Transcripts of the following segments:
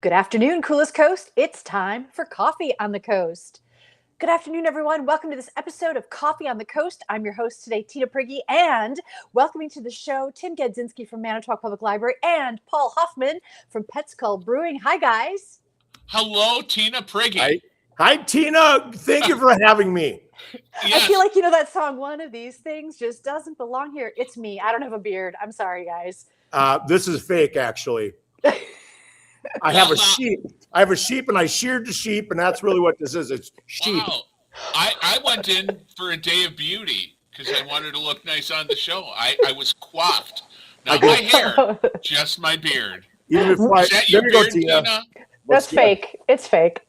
Good afternoon, Coolest Coast. It's time for Coffee on the Coast. Good afternoon, everyone. Welcome to this episode of Coffee on the Coast. I'm your host today, Tina Prigge, and welcoming to the show, Tim Gadzinski from Manitowoc Public Library and Paul Hoffman from PETSKULL Brewing. Hi, guys. Hello, Tina Prigge. Hi, Tina. Thank you for having me. I Yes. feel like, that song, one of these things just doesn't belong here. It's me. I don't have a beard. I'm sorry, guys. This is fake, actually. I have a sheep. And I sheared the sheep, and that's really what this is. It's sheep. Wow. I went in for a day of beauty because I wanted to look nice on the show. I was coiffed. Not my hair, just my beard. Even if Is that your beard, Tina? That's fake. It's fake.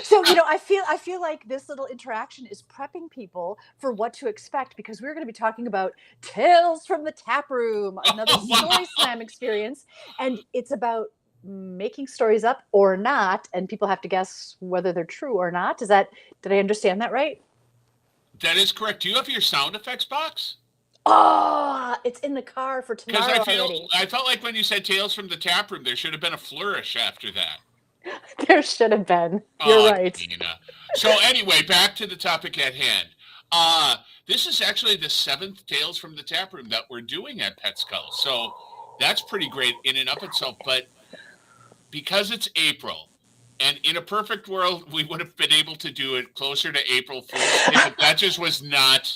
So, I feel like this little interaction is prepping people for what to expect because we're going to be talking about Tales from the Taproom, another StorySlam experience. And it's about making stories up or not. And people have to guess whether they're true or not. Did I understand that right? That is correct. Do you have your sound effects box? Oh, it's in the car for tomorrow already. I felt like when you said Tales from the Taproom, there should have been a flourish after that. There should have been. You're right. Tina. So anyway, back to the topic at hand. This is actually the 7th Tales from the Taproom that we're doing at PETSKULL. So that's pretty great in and of itself. But because it's April, and in a perfect world, we would have been able to do it closer to April Fool's Day, but that just was not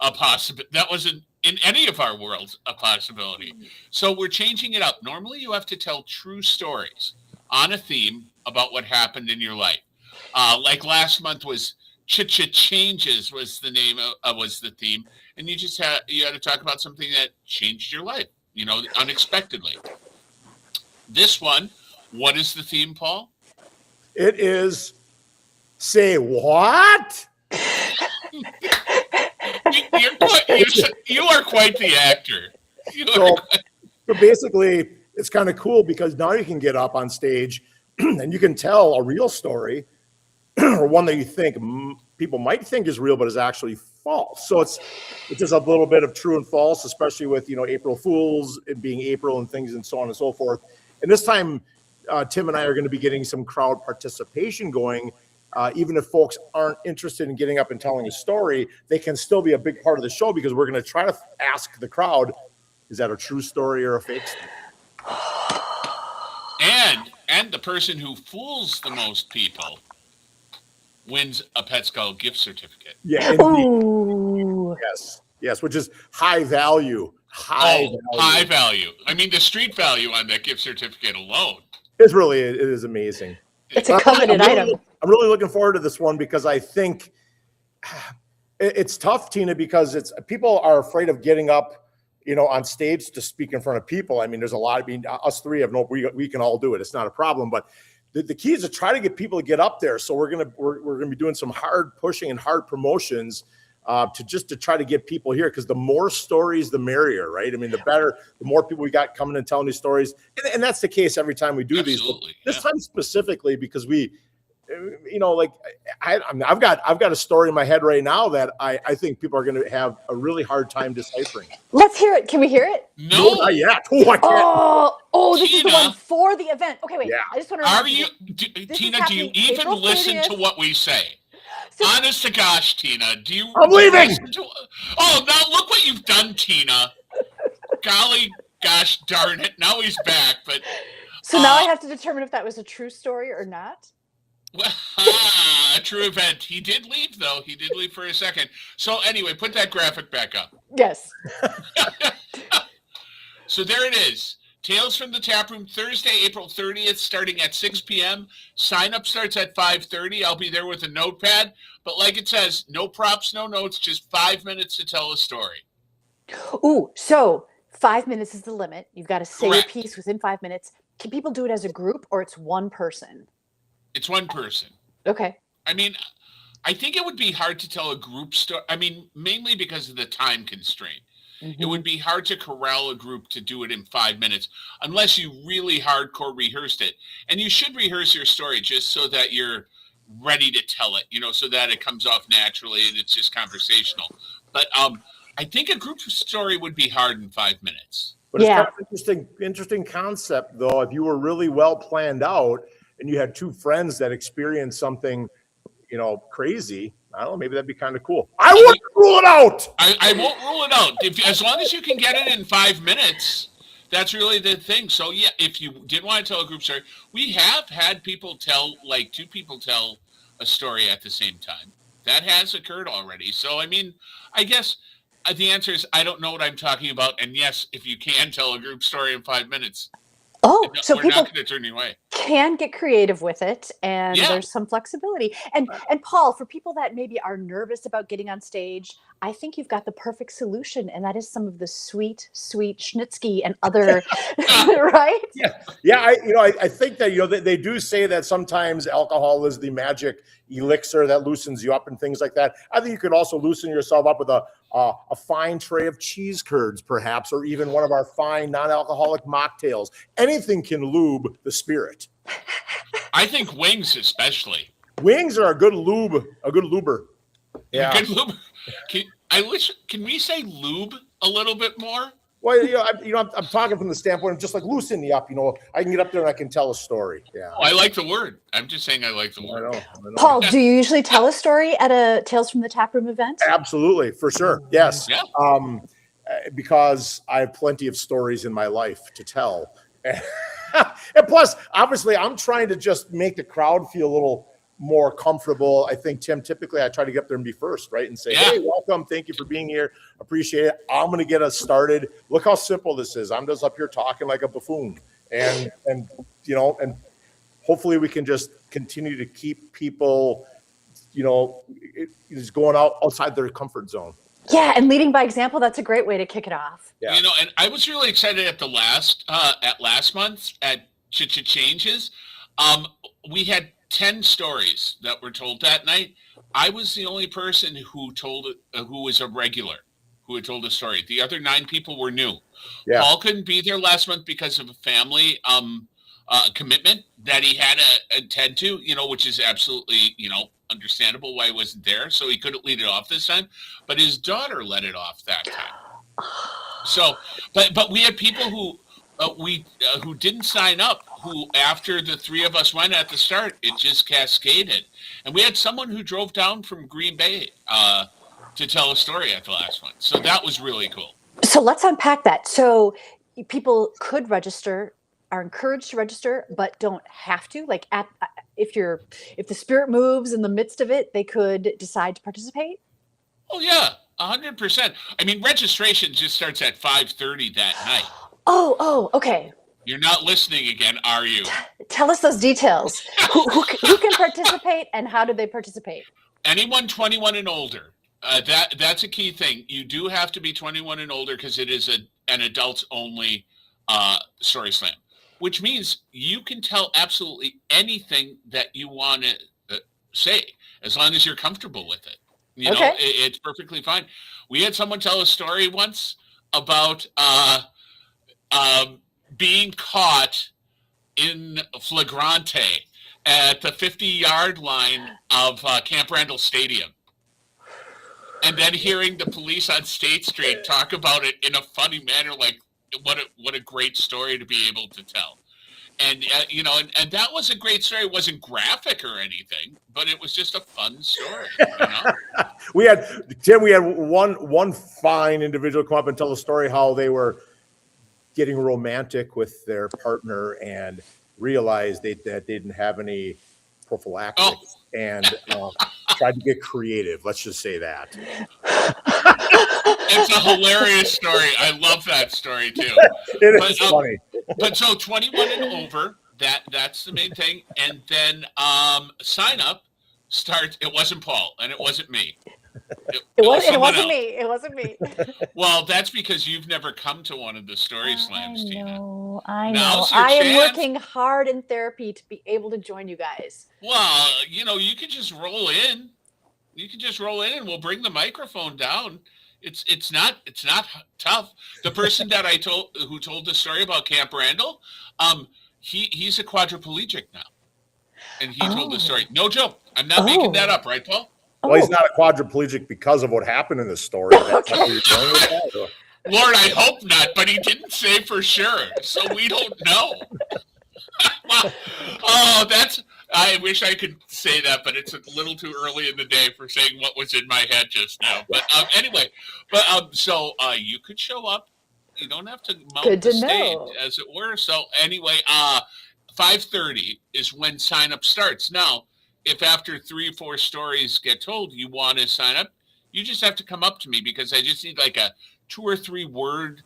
a possibility. That wasn't in any of our worlds a possibility. So we're changing it up. Normally, you have to tell true stories on a theme about what happened in your life. Like last month was Changes was the name was the theme, and you had to talk about something that changed your life, unexpectedly. This one, what is the theme, Paul? It is say what? You are quite the actor. So basically, it's kind of cool because now you can get up on stage and you can tell a real story or one that you think people might think is real, but is actually false. So it's just a little bit of true and false, especially with, April Fools, it being April and things and so on and so forth. And this time, Tim and I are going to be getting some crowd participation going. Even if folks aren't interested in getting up and telling a story, they can still be a big part of the show because we're going to try to ask the crowd, is that a true story or a fake story? And the person who fools the most people wins a PETSKULL gift certificate. Yeah, indeed. Yes, which is high value. High value. I mean, the street value on that gift certificate alone. It is amazing. It's a coveted item. I'm really looking forward to this one because I think it's tough, Tina, because people are afraid of getting up, on stage to speak in front of people. I mean, there's a lot. Us three we can all do it. It's not a problem. But the key is to try to get people to get up there. So we're gonna be doing some hard pushing and hard promotions to try to get people here, because the more stories, the merrier, right? I mean, the more people we got coming and telling these stories, and that's the case every time we do these. This time specifically, because I've got a story in my head right now that I think people are going to have a really hard time deciphering. Let's hear it. Can we hear it? No, not yet. Oh, I can't. Oh, this is the one for the event. Okay, wait. Yeah. I just want to. Tina? Do you even April listen 30th. to what we say? So, Honest to gosh, Tina, do you? I'm leaving. Oh, now look what you've done, Tina. Golly, gosh, darn it! Now he's back, but. So now I have to determine if that was a true story or not. Well, a true event. He did leave, though. He did leave for a second. So anyway, put that graphic back up. Yes. So there it is. Tales from the Taproom, Thursday, April 30th, starting at 6 p.m. Sign-up starts at 5:30. I'll be there with a notepad. But like it says, no props, no notes, just 5 minutes to tell a story. Ooh, so 5 minutes is the limit. You've got to say Correct. a piece within 5 minutes. Can people do it as a group, or it's one person? It's one person. Okay. I mean, I think it would be hard to tell a group story. I mean, mainly because of the time constraint. Mm-hmm. It would be hard to corral a group to do it in 5 minutes unless you really hardcore rehearsed it. And you should rehearse your story just so that you're ready to tell it, so that it comes off naturally and it's just conversational. But I think a group story would be hard in 5 minutes. But it's kind of interesting concept, though. If you were really well planned out and you had two friends that experienced something, crazy, I don't know, maybe that'd be kind of cool. I wouldn't rule it out. I won't rule it out. As long as you can get it in 5 minutes, that's really the thing. So yeah, if you did want to tell a group story, we have had people tell, like 2 people tell a story at the same time. That has occurred already. So, I mean, I guess the answer is I don't know what I'm talking about. And yes, if you can tell a group story in 5 minutes, so we're people not going to turn you away. Can get creative with it, and there's some flexibility. And Paul, for people that maybe are nervous about getting on stage, I think you've got the perfect solution, and that is some of the sweet Schnitzky and other, right? Yeah. I think that they do say that sometimes alcohol is the magic elixir that loosens you up and things like that. I think you could also loosen yourself up with a fine tray of cheese curds, perhaps, or even one of our fine non-alcoholic mocktails. Anything can lube the spirit. I think wings, especially. Wings are a good lube, a good luber. Yeah. A good lube. Can we say lube a little bit more? Well, I'm talking from the standpoint of just like loosen me up. I can get up there and I can tell a story. Yeah. Oh, I like the word. I'm just saying I like the word. I know. Paul, do you usually tell a story at a Tales from the Taproom event? Absolutely, for sure. Yes. Yeah. Because I have plenty of stories in my life to tell. And plus, obviously, I'm trying to just make the crowd feel a little more comfortable. I think, Tim, typically I try to get up there and be first, right? And say, hey, welcome. Thank you for being here. Appreciate it. I'm going to get us started. Look how simple this is. I'm just up here talking like a buffoon. And hopefully we can just continue to keep people, just going outside their comfort zone. Yeah, and leading by example, that's a great way to kick it off. Yeah. And I was really excited at last month at Changes. We had 10 stories that were told that night. I was the only person who told it, who was a regular, who had told a story. The other 9 people were new. Yeah. Paul couldn't be there last month because of a family commitment that he had to attend to, which is absolutely, understandable why he wasn't there. So he couldn't lead it off this time, but his daughter led it off that time. So, but we had people who didn't sign up, who after the 3 of us went at the start, it just cascaded. And we had someone who drove down from Green Bay to tell a story at the last one. So that was really cool. So let's unpack that. So people could register, are encouraged to register, but don't have to. Like if the spirit moves in the midst of it, they could decide to participate. Oh yeah, 100%. I mean, registration just starts at 5:30 that night. Oh, okay. You're not listening again, are you? Tell us those details. who can participate and how do they participate? Anyone 21 and older. That's a key thing. You do have to be 21 and older because it is an adults only StorySlam, which means you can tell absolutely anything that you want to say as long as you're comfortable with it. It's perfectly fine. We had someone tell a story once about being caught in flagrante at the 50-yard line of Camp Randall Stadium. And then hearing the police on State Street talk about it in a funny manner, like what a great story to be able to tell. And, and that was a great story. It wasn't graphic or anything, but it was just a fun story. We had one fine individual come up and tell a story how they were getting romantic with their partner and realized that they didn't have any prophylactics and tried to get creative. Let's just say that. It's a hilarious story. I love that story too. It is funny. But so 21 and over, that's the main thing. And then sign up starts. It wasn't Paul and it wasn't me. It wasn't me. It wasn't me. Well, that's because you've never come to one of the StorySlams, Tina. I know. I am working hard in therapy to be able to join you guys. Well, you can just roll in. You can just roll in and we'll bring the microphone down. It's not tough. The person that who told the story about Camp Randall, he's a quadriplegic now. And he told the story. No joke. I'm not making that up, right, Paul? Well, he's not a quadriplegic because of what happened in this story. That's what you're doing with that? Lord, I hope not, but he didn't say for sure, so we don't know. Oh, I wish I could say that, but it's a little too early in the day for saying what was in my head just now. But anyway, so you could show up. You don't have to mount Good the to stage, know. as it were. So anyway, 5:30 is when sign up starts. Now, if after 3 or 4 stories get told you want to sign up, you just have to come up to me, because I just need like a 2 or 3 word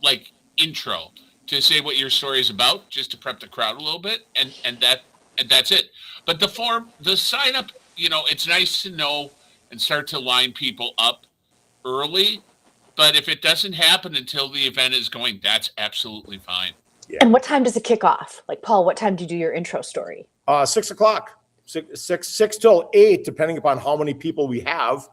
like intro to say what your story is about, just to prep the crowd a little bit, and that's it. But the sign up, it's nice to know and start to line people up early. But if it doesn't happen until the event is going, that's absolutely fine. Yeah. And what time does it kick off? Like, Paul, what time do you do your intro story? 6 o'clock, 6 till 8, depending upon how many people we have.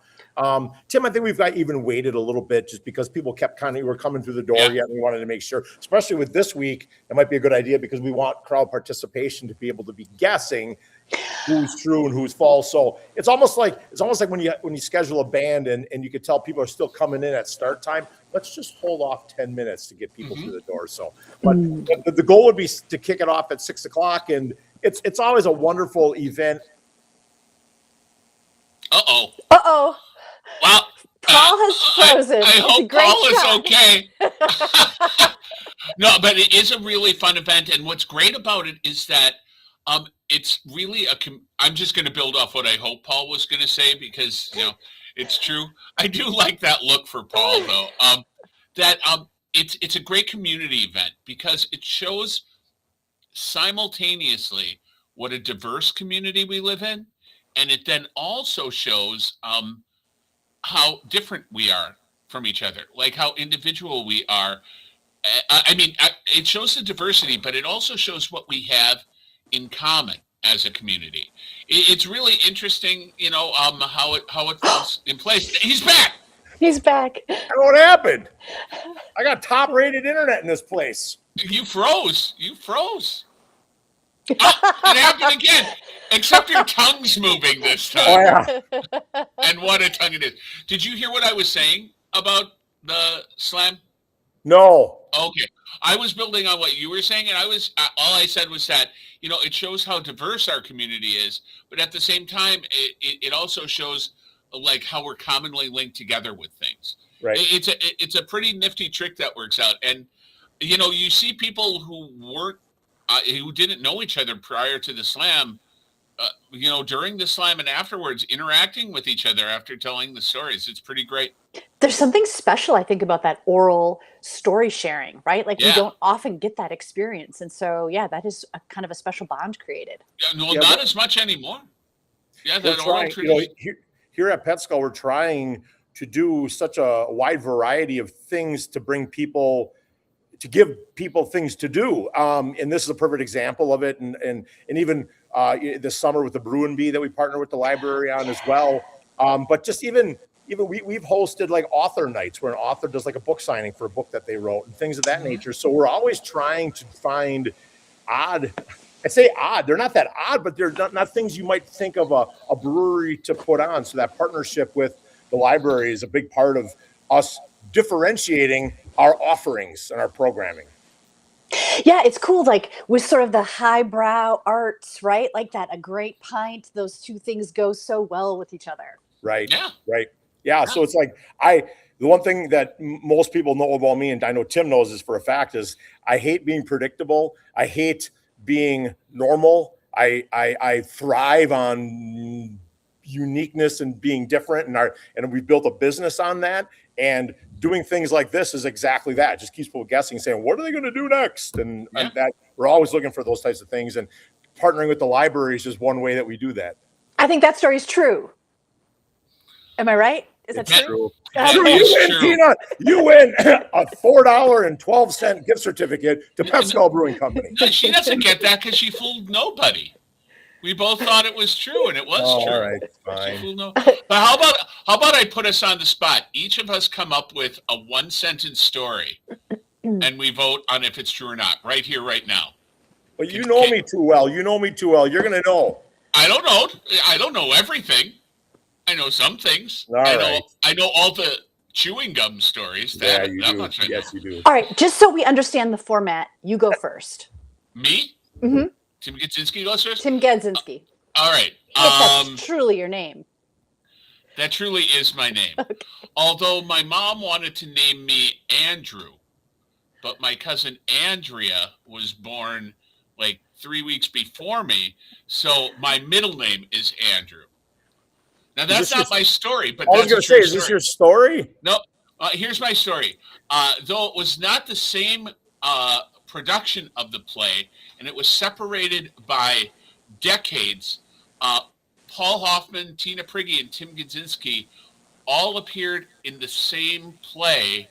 Tim, I think we've got even waited a little bit just because people were coming through the door yet, and we wanted to make sure, especially with this week, it might be a good idea because we want crowd participation to be able to be guessing who's true and who's false. So it's almost like when you schedule a band and you could tell people are still coming in at start time. Let's just hold off 10 minutes to get people through the door. So, but the goal would be to kick it off at 6 o'clock, and it's always a wonderful event. Uh-oh. Well, Paul has frozen. I hope Paul is okay. No, but it is a really fun event, and what's great about it is that it's really I'm just going to build off what I hope Paul was going to say, because it's true. I do like that look for Paul, though. It's a great community event because it shows simultaneously what a diverse community we live in, and it then also shows how different we are from each other, like how individual we are. It shows the diversity, but it also shows what we have in common as a community. It's really interesting, how it falls in place. He's back. He's back. I don't know what happened. I got top-rated internet in this place. You froze. It happened again. Except your tongue's moving this time. Oh, yeah. And what a tongue it is. Did you hear what I was saying about the slam? No. Okay. I was building on what you were saying, and all I said was that, it shows how diverse our community is, but at the same time, it also shows like how we're commonly linked together with things. Right. It's a pretty nifty trick that works out. And, you see people who didn't know each other prior to the slam, during the slam and afterwards, interacting with each other after telling the stories. It's pretty great. There's something special, I think, about that oral story sharing, right? Like we don't often get that experience. And so, that is a kind of a special bond created. Not as much anymore. Yeah, that oral tradition. Here at PETSKULL, we're trying to do such a wide variety of things to to give people things to do. And this is a perfect example of it. And even this summer with the Brewing Bee that we partner with the library on as well. But just even we've hosted like author nights where an author does like a book signing for a book that they wrote and things of that nature. So we're always trying to find odd. I say odd. They're not that odd, but they're not things you might think of a brewery to put on. So that partnership with the library is a big part of us differentiating our offerings and our programming. Yeah, it's cool. Like with sort of the highbrow arts, right? Like that, a great pint. Those two things go so well with each other. Right. Yeah. Right. Yeah. So it's like the one thing that most people know about me, and I know Tim knows this for a fact, is I hate being predictable. I hate being normal. I thrive on uniqueness and being different, and we built a business on that. And doing things like this is exactly that. It just keeps people guessing, saying, what are they going to do next? And that we're always looking for those types of things. And partnering with the library is just one way that we do that. I think that story is true. Am I right? Is that true? You win, Tina. You win a $4.12 gift certificate to PETSKULL Brewing Company. She doesn't get that because she fooled nobody. We both thought it was true, and it was true. All right, fine. But how about I put us on the spot? Each of us come up with a 1-sentence story, and we vote on if it's true or not, right here, right now. Well, you know me too well. You're going to know. I don't know everything. I know some things. I know all the chewing gum stories. Yeah, That, you that do. much I know. Yes, you do. All right, just so we understand the format, you go first. Me? Mm-hmm. Tim Gadzinski goes first? Tim Gadzinski. All right. If that's truly your name. That truly is my name. Okay. Although my mom wanted to name me Andrew, but my cousin Andrea was born like 3 weeks before me, so my middle name is Andrew. Now that's not my story, but I was that's going a to true say, is this your story? No, here's my story. Though it was not the same production of the play, and it was separated by decades, Paul Hoffman, Tina Prigge, and Tim Gadzinski all appeared in the same play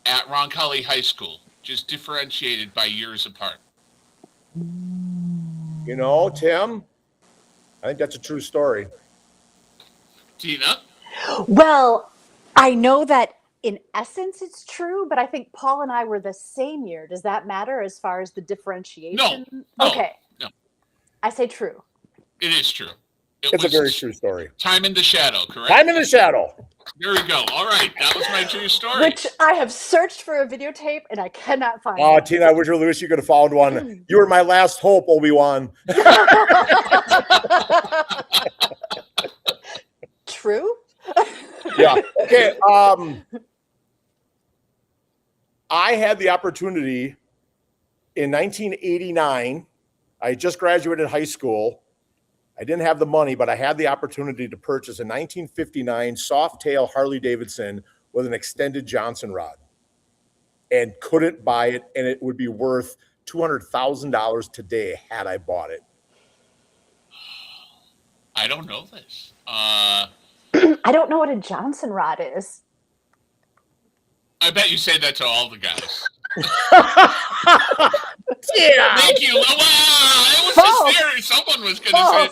at Roncalli High School, just differentiated by years apart. You know, Tim, I think that's a true story. Tina? Well, I know that in essence it's true, but I think Paul and I were the same year. Does that matter as far as the differentiation? No. Okay. No. I say true. It is true. It's a very true story. Time in the Shadow, correct? Time in the Shadow. There we go. All right. That was my true story. Which I have searced for a videotape and I cannot find Oh, it. Tina, I wish you Lewis, you could have found one. You were my last hope, Obi-Wan. True? Yeah. Okay. I had the opportunity in 1989. I just graduated high school. I didn't have the money, but I had the opportunity to purchase a 1959 Softail Harley Davidson with an extended Johnson rod, and couldn't buy it, and it would be worth $200,000 today had I bought it. I don't know this. I don't know what a Johnson rod is. I bet you say that to all the guys. Yeah. Thank you. Wow, it was False. hysterical. Someone was going to say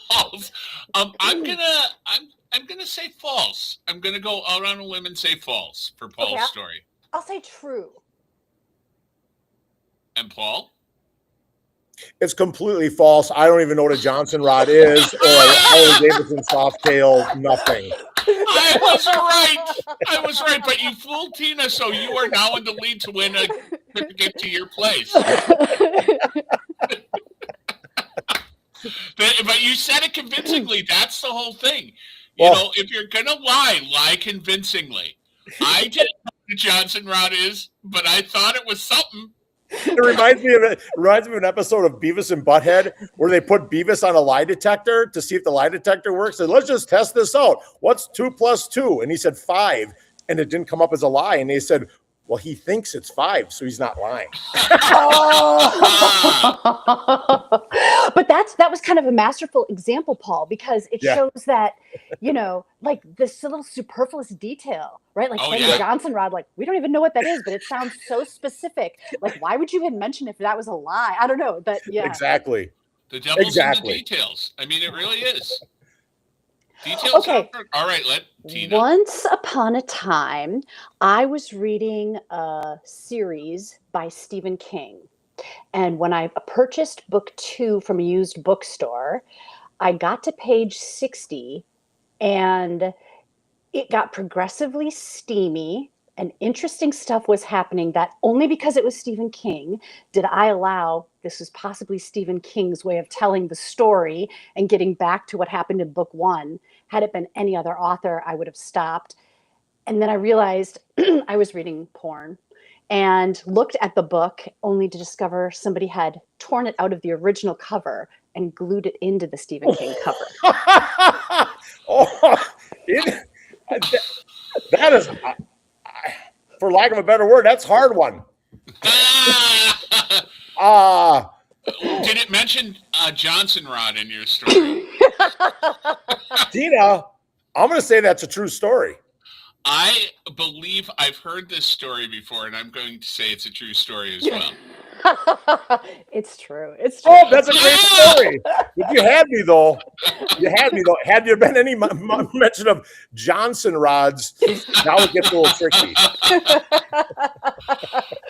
false. I'm gonna say false. I'm gonna go out on a limb and say false for Paul's story. I'll say true. And Paul? It's completely false. I don't even know what a Johnson rod is or a Harley Davidson Softail, nothing. I was right, but you fooled Tina, so you are now in the lead to win a ticket to your place. But you said it convincingly. That's the whole thing. You know, if you're going to lie convincingly. I didn't know what a Johnson rod is, but I thought it was something. It reminds me of an episode of Beavis and Butthead where they put Beavis on a lie detector to see if the lie detector works. And let's just test this out. What's 2 + 2? And he said 5, and it didn't come up as a lie. And they said, well, he thinks it's 5, so he's not lying. But that was kind of a masterful example, Paul, because it shows that, you know, like this little superfluous detail, right? Like saying Johnson rod, like we don't even know what that is, but it sounds so specific. Like, why would you even mention if that was a lie? I don't know, but yeah. Exactly. The devil's in the details. I mean, it really is. Details. Okay. All right, let Tina. Once upon a time, I was reading a series by Stephen King. And when I purchased book 2 from a used bookstore, I got to page 60 and it got progressively steamy and interesting stuff was happening that only because it was Stephen King did I allow, this was possibly Stephen King's way of telling the story and getting back to what happened in book 1. Had it been any other author, I would have stopped. And then I realized I was reading porn and looked at the book only to discover somebody had torn it out of the original cover and glued it into the Stephen King cover. That is, for lack of a better word, that's a hard one. Did it mention Johnson rod in your story? Tina, I'm going to say that's a true story. I believe I've heard this story before, and I'm going to say it's a true story as well. It's true. It's true. Oh, that's a great story. But you had me, though. Had there been any mention of Johnson rods, now it gets a little tricky.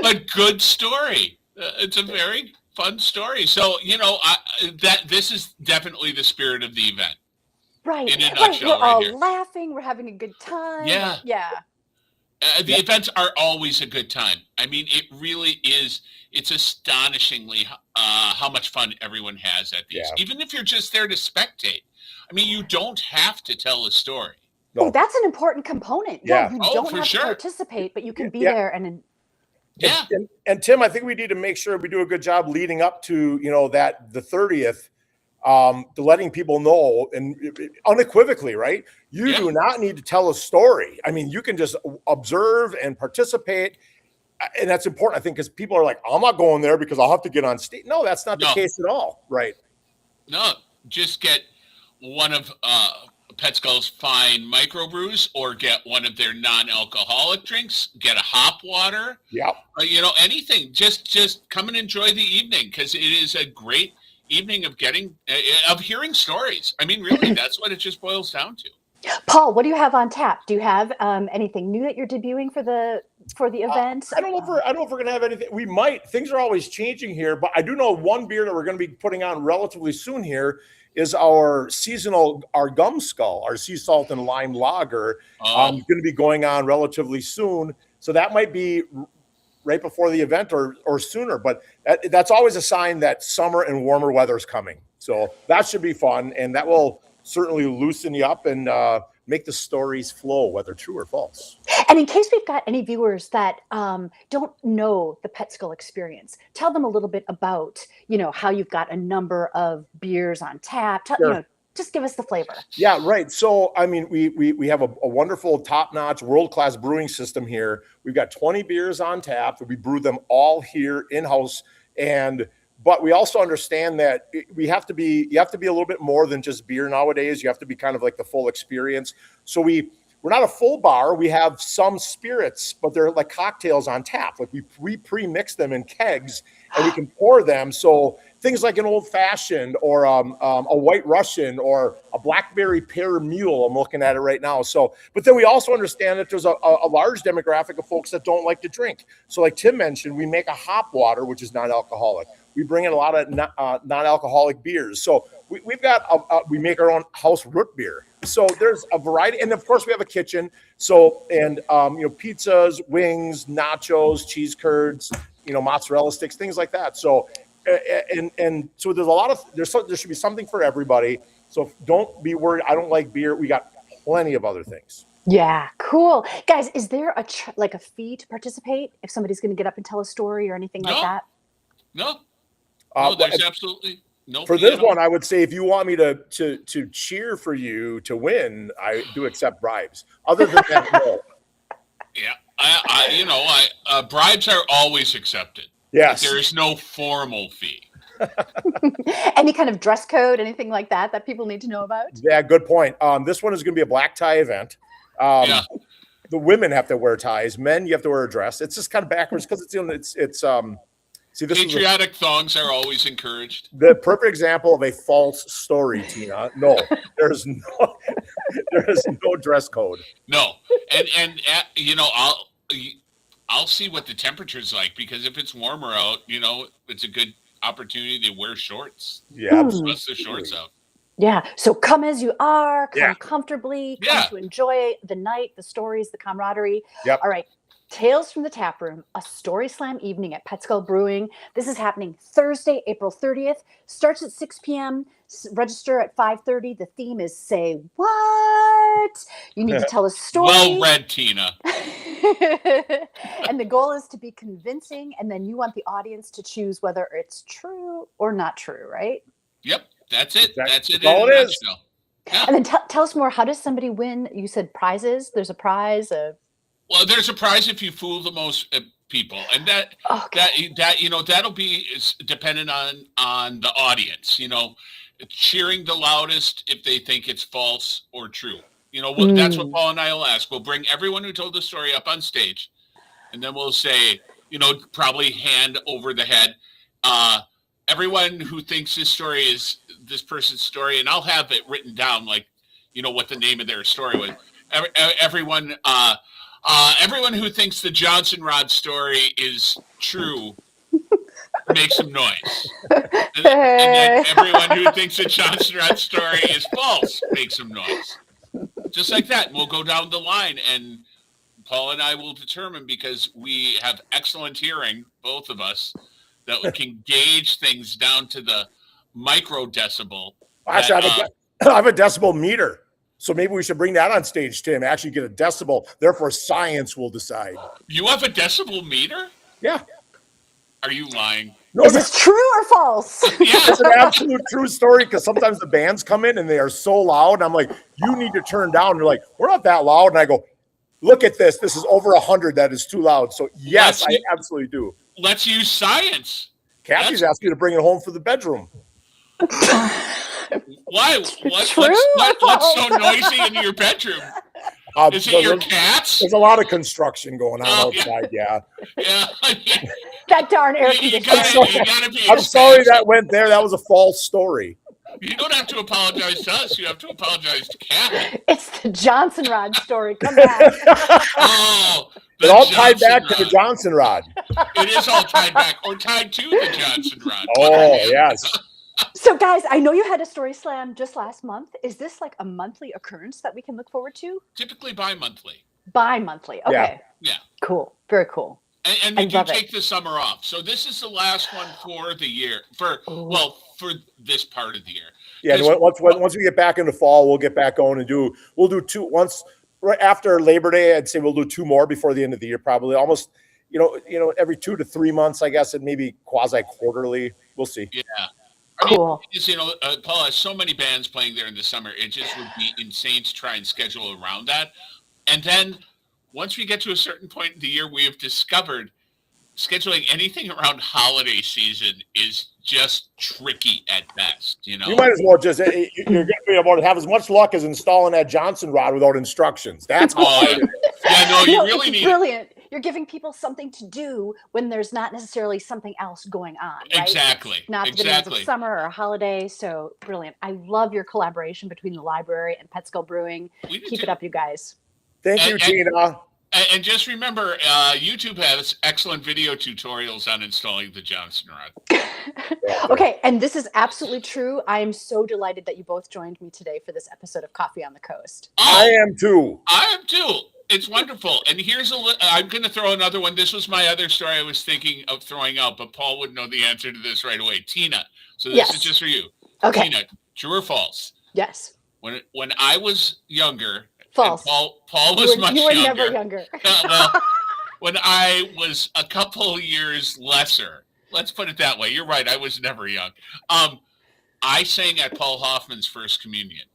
But good story. It's a very fun story. So, you know, this is definitely the spirit of the event. Right. in a Right. nutshell We're right all here. laughing. We're having a good time. Yeah. Yeah. The events are always a good time. I mean, it really is. It's astonishingly how much fun everyone has at these, Yeah. even if you're just there to spectate. I mean, you don't have to tell a story. Oh, No. that's an important component. Yeah. You Oh, don't for have to sure. participate, but you can be Yeah. there and Yeah. And Tim, I think we need to make sure we do a good job leading up to, that the 30th, to letting people know and unequivocally, right? You Yeah. do not need to tell a story. I mean, you can just observe and participate. And that's important, I think, because people are like, I'm not going there because I'll have to get on stage. No, that's not the No. case at all. Right. No, just get one of PETSKULL's fine microbrews, or get one of their non-alcoholic drinks. Get a hop water. Yeah. Anything. Just come and enjoy the evening, because it is a great evening of hearing stories. I mean, really, that's what it just boils down to. Paul, what do you have on tap? Do you have anything new that you're debuting for the event? I don't know if we're gonna have anything. We might. Things are always changing here, but I do know one beer that we're going to be putting on relatively soon here is our gum skull, our sea salt and lime lager. Going to be going on relatively soon, so that might be right before the event or sooner. But that's always a sign that summer and warmer weather is coming. So that should be fun, and that will certainly loosen you up and make the stories flow, whether true or false. And in case we've got any viewers that don't know the PETSKULL experience, tell them a little bit about, how you've got a number of beers on tap. Sure. Just give us the flavor. Yeah, right. So, I mean, we have a wonderful, top-notch, world-class brewing system here. We've got 20 beers on tap. We brew them all here in-house, but we also understand that you have to be a little bit more than just beer nowadays. You have to be kind of like the full experience. So we're not a full bar. We have some spirits, but they're like cocktails on tap. Like we pre-mix them in kegs and we can pour them. So things like an old fashioned or a white Russian or a blackberry pear mule. I'm looking at it right now. So, but then we also understand that there's a large demographic of folks that don't like to drink. So like Tim mentioned, we make a hop water, which is non-alcoholic. We bring in a lot of non-alcoholic beers. So we make our own house root beer. So there's a variety. And of course we have a kitchen. So, and pizzas, wings, nachos, cheese curds, mozzarella sticks, things like that. So, and so there should be something for everybody. So don't be worried. I don't like beer. We got plenty of other things. Yeah, cool. Guys, is there a fee to participate if somebody's going to get up and tell a story or anything like that? No. No, there's absolutely no. For this one, I would say if you want me to cheer for you to win, I do accept bribes. Other than that, no. Yeah, bribes are always accepted. Yes. There is no formal fee. Any kind of dress code, anything like that people need to know about? Yeah, good point. This one is going to be a black tie event. The women have to wear ties. Men, you have to wear a dress. It's just kind of backwards because See, patriotic thongs are always encouraged. The perfect example of a false story, Tina. No, there is no dress code. No, and I'll see what the temperature's like, because if it's warmer out, it's a good opportunity to wear shorts. Yeah, bust the shorts out. Yeah. So come as you are, come comfortably, come to enjoy the night, the stories, the camaraderie. Yep. All right. Tales from the Taproom, a StorySlam evening at PETSKULL Brewing. This is happening Thursday, April 30th. Starts at 6 p.m. Register at 5:30. The theme is Say What? You need to tell a story. Well read, Tina. And the goal is to be convincing, and then you want the audience to choose whether it's true or not true, right? Yep, that's it. That's it. All it is. Yeah. And then tell us more. How does somebody win? You said prizes. There's a prize of. Well, there's a prize if you fool the most people, and that'll be dependent on the audience. Cheering the loudest if they think it's false or true. That's what Paul and I will ask. We'll bring everyone who told the story up on stage, and then we'll say, probably hand over the head, everyone who thinks this story is this person's story, and I'll have it written down, like, what the name of their story was. Everyone who thinks the Johnson Rod story is true, make some noise. And then everyone who thinks the Johnson Rod story is false, make some noise. Just like that. We'll go down the line, and Paul and I will determine, because we have excellent hearing, both of us, that we can gauge things down to the micro decibel. Actually, I have a decibel meter. So maybe we should bring that on stage, Tim. Actually get a decibel. Therefore, science will decide. You have a decibel meter? Yeah. Are you lying? No, Is this true or false? Yeah. it's an absolute true story, because sometimes the bands come in and they are so loud. And I'm like, you need to turn down. They're like, we're not that loud. And I go, look at this. This is over 100. That is too loud. So yes, I absolutely do. Let's use science. Kathy's asked me to bring it home for the bedroom. Why? What's so noisy in your bedroom? Is it your cats? There's a lot of construction going on outside. Yeah. Yeah. I mean, That darn air you conditioner. gotta be. I'm sorry that went there. That was a false story. You don't have to apologize to us. You have to apologize to Kathy. It's the Johnson Rod story. Come back. Oh, it all tied back to the Johnson Rod. It is all tied back, or tied to the Johnson Rod. Oh, yes. So, guys, I know you had a story slam just last month. Is this like a monthly occurrence that we can look forward to? Typically bi-monthly. Bi-monthly. Okay. Yeah. Cool. Very cool. And we do take the summer off. So this is the last one for the year. For this part of the year. Yeah, and once we get back into fall, we'll get back going and we'll do two once right after Labor Day. I'd say we'll do two more before the end of the year, probably almost, every 2 to 3 months, I guess, and maybe quasi quarterly. We'll see. Yeah. Cool. Paul has so many bands playing there in the summer. It just would be insane to try and schedule around that. And then once we get to a certain point in the year, we have discovered scheduling anything around holiday season is just tricky at best. You might as well just, you're going to be able to have as much luck as installing that Johnson Rod without instructions. That's you really need brilliant. You're giving people something to do when there's not necessarily something else going on. Right? Exactly. Not the demands of summer or a holiday. So brilliant. I love your collaboration between the library and PETSKULL Brewing. Keep it up, you guys. Thank you, Tina. And just remember, YouTube has excellent video tutorials on installing the Johnson Rod. Okay, and this is absolutely true. I am so delighted that you both joined me today for this episode of Coffee on the Coast. I am too. It's wonderful. And I'm going to throw another one. This was my other story I was thinking of throwing out, but Paul would know the answer to this right away. Tina, so this is just for you. Okay. Tina, true or false? Yes. When I was younger, false. Paul was much younger. You were never younger. Well, when I was a couple years lesser, let's put it that way. You're right. I was never young. I sang at Paul Hoffman's first communion.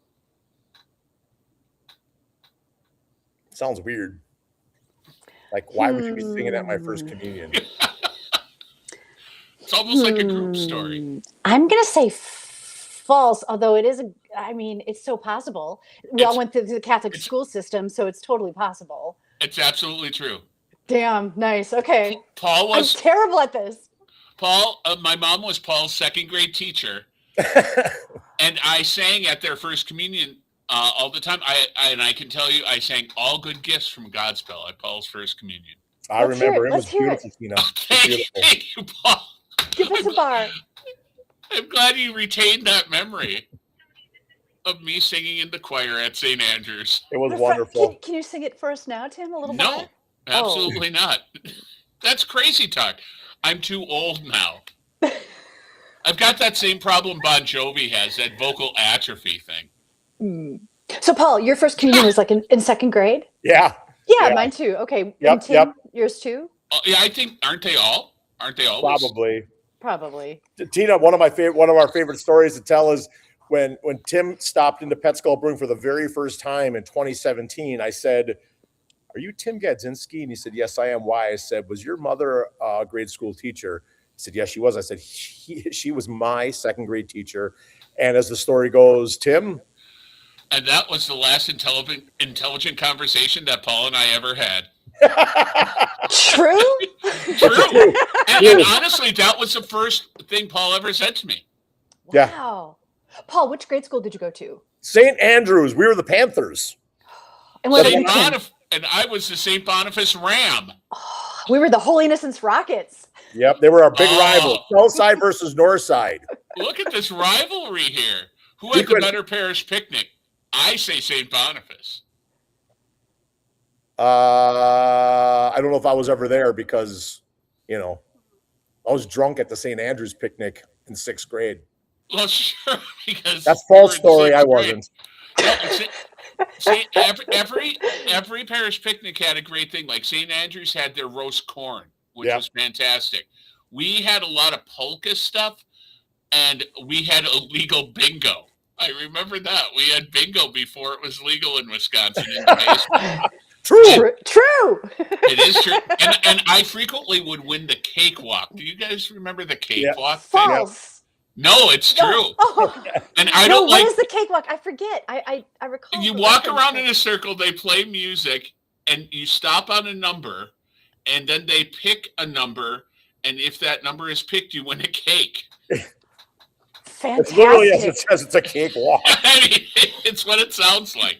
Sounds weird. Like, why would you be singing at my first communion? It's almost like a group story. I'm going to say false, although it is, it's so possible. We all went through the Catholic school system, so it's totally possible. It's absolutely true. Damn, nice. Okay. I'm terrible at this. My mom was Paul's second grade teacher, and I sang at their first communion all the time. I can tell you, I sang All Good Gifts from Godspell at Paul's first communion. I remember it was beautiful, Tina. Thank you, Paul. Give us a bar. I'm glad you retained that memory of me singing in the choir at St. Andrews. It was wonderful. Can you sing it for us now, Tim, a little bit? No, absolutely not. That's crazy talk. I'm too old now. I've got that same problem Bon Jovi has, that vocal atrophy thing. So, Paul, your first communion was like in second grade? Yeah. Yeah, mine too. Okay. Yep, and Tim, yours too? Yeah, I think, aren't they all? Probably. Tina, one of our favorite stories to tell is when Tim stopped into PETSKULL Brewing for the very first time in 2017, I said, "Are you Tim Gadzinski?" And he said, "Yes, I am." Why? I said, "Was your mother a grade school teacher?" He said, "Yes, she was." I said, she was my second grade teacher. And as the story goes, Tim. And that was the last intelligent conversation that Paul and I ever had. True. And honestly, that was the first thing Paul ever said to me. Wow. Yeah. Paul, which grade school did you go to? St. Andrews. We were the Panthers. And what and I was the St. Boniface Ram. We were the Holy Innocents Rockets. Yep, they were our big Oh. rivals. South side versus north side. Look at this rivalry here. Who We had the could- better parish picnic? I say St. Boniface. I don't know if I was ever there because, you know, I was drunk at the St. Andrew's picnic in 6th grade. Well, sure, because That's you false were in story. I 6th grade. wasn't. No, every parish picnic had a great thing. Like St. Andrews had their roast corn, which Yep. was fantastic. We had a lot of polka stuff, and we had illegal bingo. I remember that. We had bingo before it was legal in Wisconsin. In the basement. True. True. It is true. And I frequently would win the cakewalk. Do you guys remember the cakewalk thing? False. No, it's true. No. Oh. And I No, don't what like. is the cakewalk? I forget. I recall. You the walk reference, around but- in a circle, they play music, and you stop on a number, and then they pick a number, and if that number is picked, you win a cake. It's literally as Fantastic. it says, it's a cakewalk. I mean, it's what it sounds like.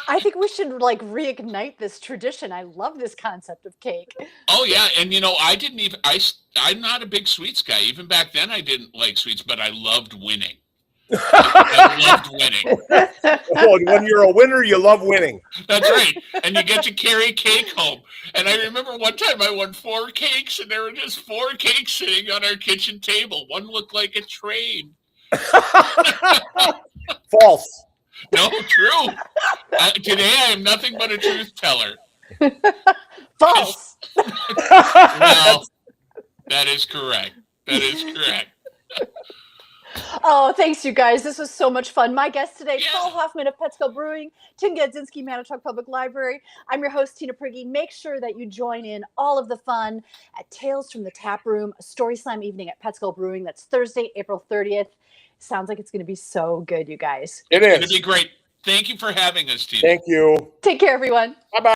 I think we should like reignite this tradition. I love this concept of cake. Oh yeah, and you know, I'm not a big sweets guy. Even back then, I didn't like sweets, but I loved winning. I loved winning. Well, when you're a winner, you love winning. That's right. And you get to carry cake home. And I remember one time I won 4 cakes, and there were just 4 cakes sitting on our kitchen table. One looked like a train. False. No, true. Today I am nothing but a truth teller. False. No, that is correct. That is correct. Oh, thanks, you guys. This was so much fun. My guest today, Yeah. Paul Hoffman of PETSKULL Brewing, Tim Gadzinski, Manitowoc Public Library. I'm your host, Tina Prigge. Make sure that you join in all of the fun at Tales from the Taproom, a StorySlam evening at PETSKULL Brewing. That's Thursday, April 30th. Sounds like it's going to be so good, you guys. It It's going to is. be great. Thank you for having us, Tina. Thank you. Take care, everyone. Bye-bye.